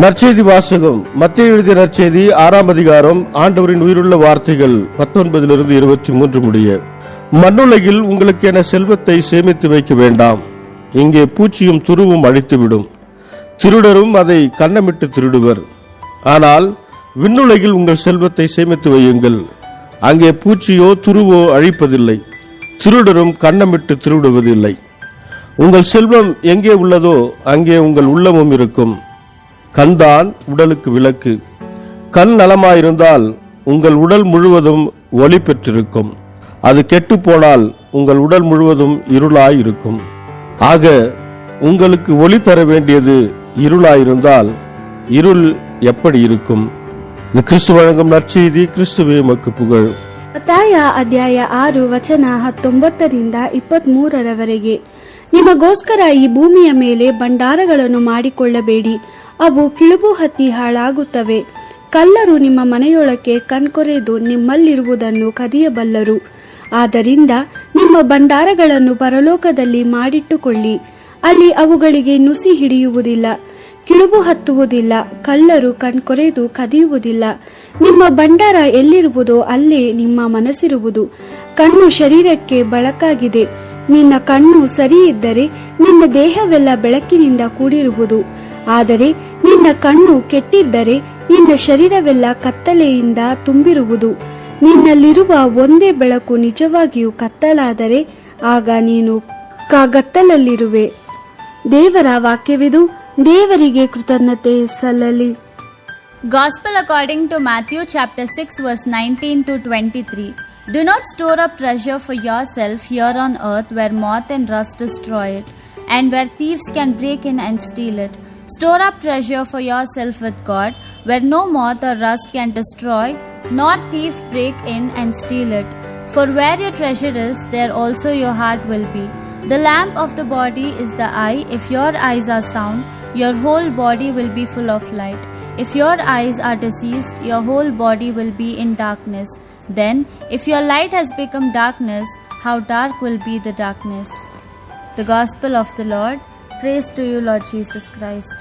நற்செய்தி வாசகம். மத்தேயு எழுதிய நற்செய்தி 6ஆம் அதிகாரம். ஆண்டவரின் உயிருள்ள வார்த்தைகள் 19 23 முடிய. மண்ணுலகில் உங்களுக்கு என செல்வத்தை சேமித்து வைக்க வேண்டாம். இங்கே பூச்சியும் துருவும் அழித்துவிடும், திருடரும் அதை கன்னமிட்டு திருடுவர். ஆனால் விண்ணுலகில் உங்கள் செல்வத்தை சேமித்து வையுங்கள். அங்கே பூச்சியோ துருவோ அழிப்பதில்லை, திருடரும் கன்னமிட்டு திருடுவதில்லை. உங்கள் செல்வம் எங்கே உள்ளதோ அங்கே உங்கள் உள்ளமும் இருக்கும். கண்தான் உடலுக்கு விளக்கு. கண் நலமாயிருந்தால் உங்கள் உடல் முழுவதும் ஒளி பெற்றிருக்கும். அது கெட்டு போனால் உங்கள் உடல் முழுவதும் இருளாயிருக்கும். ஆக உங்களுக்கு ஒளி தர வேண்டியது இருளாயிருந்தால் இருள் எப்படி இருக்கும்? இது கிறிஸ்து வழங்கும் நற்செய்தி. கிறிஸ்துவே உமக்கு புகழ். ಮತ್ತಾಯ ಅಧ್ಯಾಯ 6 ವಚನ 19 23 ನಿಮಗೋಸ್ಕರ ಈ ಭೂಮಿಯ ಮೇಲೆ ಭಂಡಾರಗಳನ್ನು ಮಾಡಿಕೊಳ್ಳಬೇಡಿ, ಅವು ಕಿಳುಬು ಹತ್ತಿ ಹಾಳಾಗುತ್ತವೆ. ಕಳ್ಳರು ನಿಮ್ಮ ಮನೆಯೊಳಕ್ಕೆ ಕಣ್ಕೊರೆದು ನಿಮ್ಮಲ್ಲಿರುವುದನ್ನು ಕದಿಯಬಲ್ಲರು. ಆದ್ದರಿಂದ ನಿಮ್ಮ ಭಂಡಾರಗಳನ್ನು ಪರಲೋಕದಲ್ಲಿ ಮಾಡಿಟ್ಟುಕೊಳ್ಳಿ, ಅಲ್ಲಿ ಅವುಗಳಿಗೆ ನುಸಿ ಹಿಡಿಯುವುದಿಲ್ಲ, ಕಿಳುಬು ಹತ್ತುವುದಿಲ್ಲ, ಕಳ್ಳರು ಕಣ್ಕೊರೆದು ಕದಿಯುವುದಿಲ್ಲ. ನಿಮ್ಮ ಭಂಡಾರ ಎಲ್ಲಿರುವುದೋ ಅಲ್ಲೇ ನಿಮ್ಮ ಮನಸ್ಸಿರುವುದು. ಕಣ್ಣು ಶರೀರಕ್ಕೆ ಬೆಳಕಾಗಿದೆ. ನಿನ್ನ ಕಣ್ಣು ಸರಿ ಇದ್ದರೆ ನಿನ್ನ ದೇಹವೆಲ್ಲ ಬೆಳಕಿನಿಂದ ಕೂಡಿರುವುದು. ಆದರೆ ನಿನ್ನ ಕಣ್ಣು ಕೆಟ್ಟಿದ್ದರೆ ನಿನ್ನ ಶರೀರವೆಲ್ಲ ಕತ್ತಲೆಯಿಂದ ತುಂಬಿರುವುದು. ನಿನ್ನಲ್ಲಿರುವ ಒಂದೇ ಬೆಳಕು ನಿಜವಾಗಿಯೂ ಕತ್ತಲಾದರೆ ಆಗ ನೀನು ಕತ್ತಲಲ್ಲಿರುವೆ. ದೇವರ ವಾಕ್ಯವಿದು. ದೇವರಿಗೆ ಕೃತಜ್ಞತೆ ಸಲ್ಲಲಿ. Gospel according to Matthew chapter 6 verse 19 to 23. Do not store up treasure for yourself here on earth, where moth and rust destroy it, and where thieves can break in and steal it. Store up treasure for yourself with God, where no moth or rust can destroy, nor thief break in and steal it. For where your treasure is, there also your heart will be. The lamp of the body is the eye. If your eyes are sound, your whole body will be full of light. If your eyes are diseased, your whole body will be in darkness. Then, if your light has become darkness, how dark will be the darkness? The Gospel of the Lord. Praise to you, Lord Jesus Christ.